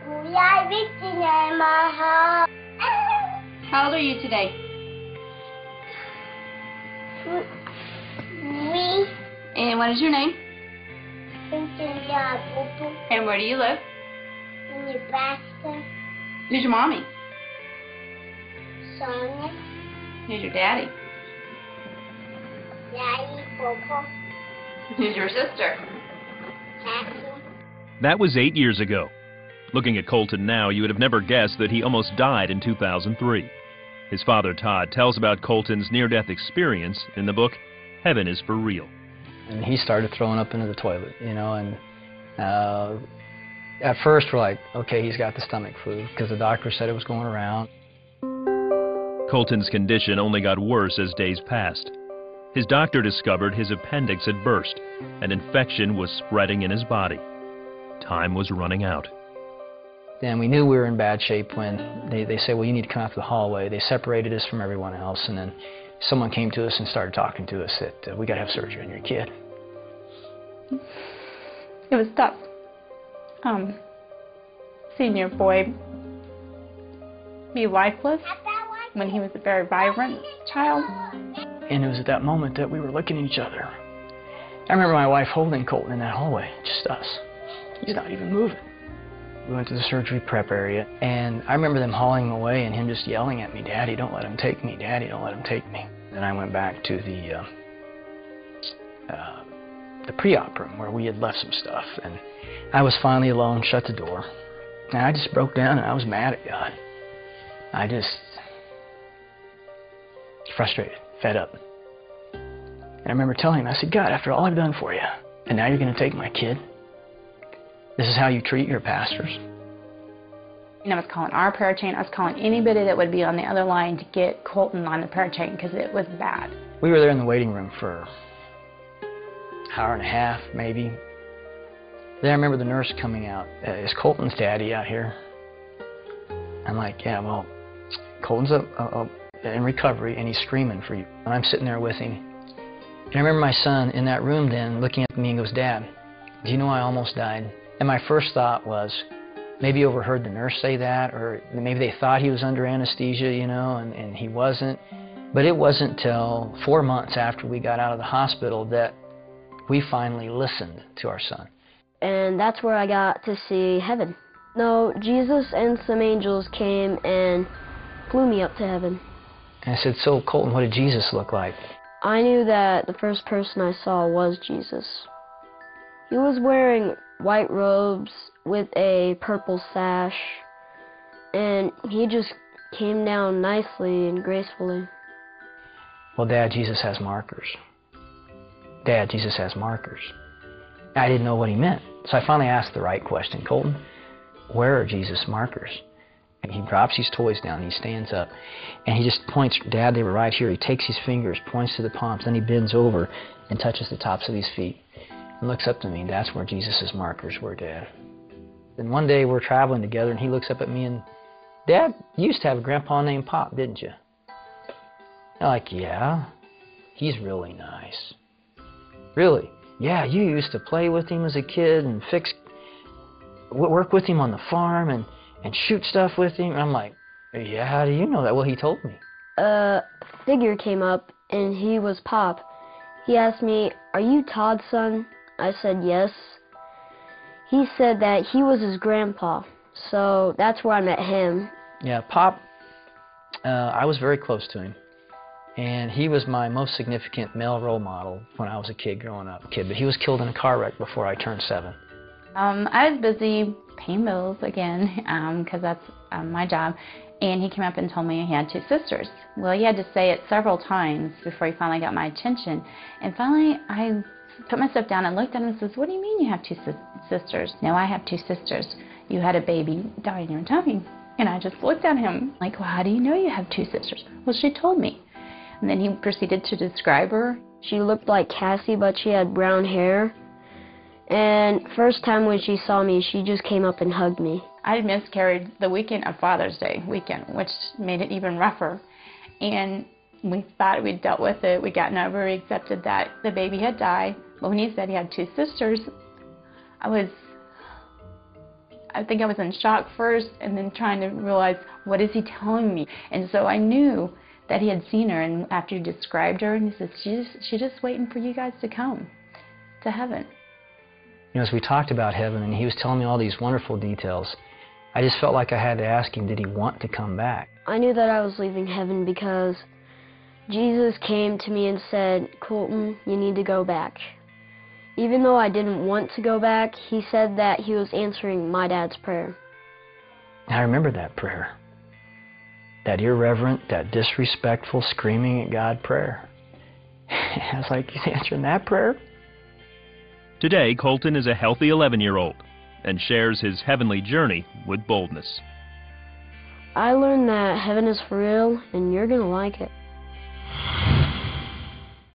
How old are you today? 3. And what is your name? And where do you live? Nebraska. Who's your mommy? Sonia. Who's your daddy? Daddy. Popo. Who's your sister? Cassie. That was 8 years ago. Looking at Colton now, you would have never guessed that he almost died in 2003. His father, Todd, tells about Colton's near-death experience in the book, Heaven is for Real. And he started throwing up into the toilet, you know, and at first we're like, okay, he's got the stomach flu, because the doctor said it was going around. Colton's condition only got worse as days passed. His doctor discovered his appendix had burst. An infection was spreading in his body. Time was running out. Then we knew we were in bad shape when they said, well, you need to come out to the hallway. They separated us from everyone else, and then someone came to us and started talking to us that we got to have surgery on your kid. It was tough. Seeing your boy be lifeless when he was a very vibrant child. And it was at that moment that we were looking at each other. I remember my wife holding Colton in that hallway, just us. He's not even moving. We went to the surgery prep area, and I remember them hauling him away and him just yelling at me, Daddy, don't let him take me, Daddy, don't let him take me. Then I went back to the pre-op room where we had left some stuff, and I was finally alone, shut the door, and I just broke down and I was mad at God. I just frustrated, fed up. And I remember telling him, I said, God, after all I've done for you, and now you're going to take my kid? This is how you treat your pastors? And I was calling our prayer chain. I was calling anybody that would be on the other line to get Colton on the prayer chain because it was bad. We were there in the waiting room for an hour and a half, maybe. Then I remember the nurse coming out. Is Colton's daddy out here? I'm like, yeah, well, Colton's in recovery and he's screaming for you. And I'm sitting there with him. And I remember my son in that room then looking at me and goes, Dad, do you know I almost died? And my first thought was, maybe overheard the nurse say that, or maybe they thought he was under anesthesia, you know, and he wasn't. But it wasn't till 4 months after we got out of the hospital that we finally listened to our son. And that's where I got to see heaven. No, Jesus and some angels came and flew me up to heaven. And I said, so Colton, what did Jesus look like? I knew that the first person I saw was Jesus. He was wearing white robes with a purple sash, and he just came down nicely and gracefully. Well, Dad, Jesus has markers. Dad, Jesus has markers. I didn't know what he meant, so I finally asked the right question. Colton, where are Jesus' markers? And he drops his toys down, he stands up, and he just points, Dad, they were right here. He takes his fingers, points to the palms, then he bends over and touches the tops of his feet and looks up to me. That's where Jesus' markers were, Dad. Then one day we're traveling together, and he looks up at me and, Dad, you used to have a grandpa named Pop, didn't you? I'm like, yeah, he's really nice. Really? Yeah, you used to play with him as a kid and work with him on the farm and shoot stuff with him. I'm like, yeah, how do you know that? Well, he told me. A figure came up, and he was Pop. He asked me, are you Todd's son? I said yes. He said that he was his grandpa, so that's where I met him. Yeah, Pop, I was very close to him, and he was my most significant male role model when I was a kid growing up. But he was killed in a car wreck before I turned 7. I was busy paying bills again, because that's my job, and he came up and told me he had 2 sisters. Well, he had to say it several times before he finally got my attention, and finally I put myself down and looked at him and says, what do you mean you have 2 sisters? No, I have 2 sisters. You had a baby die in your tummy. And I just looked at him like, well, how do you know you have 2 sisters? Well, she told me. And then he proceeded to describe her. She looked like Cassie, but she had brown hair. And first time when she saw me, she just came up and hugged me. I miscarried the weekend of Father's Day weekend, which made it even rougher. And we thought we'd dealt with it. We gotten over, we accepted that the baby had died. But when he said he had 2 sisters, I think I was in shock first and then trying to realize, what is he telling me? And so I knew that he had seen her, and after he described her, and he said, she's just waiting for you guys to come to heaven. You know, as we talked about heaven and he was telling me all these wonderful details, I just felt like I had to ask him, did he want to come back? I knew that I was leaving heaven because Jesus came to me and said, Colton, you need to go back. Even though I didn't want to go back, he said that he was answering my dad's prayer. I remember that prayer. That irreverent, that disrespectful, screaming at God prayer. I was like, he's answering that prayer? Today, Colton is a healthy 11-year-old and shares his heavenly journey with boldness. I learned that heaven is for real, and you're going to like it.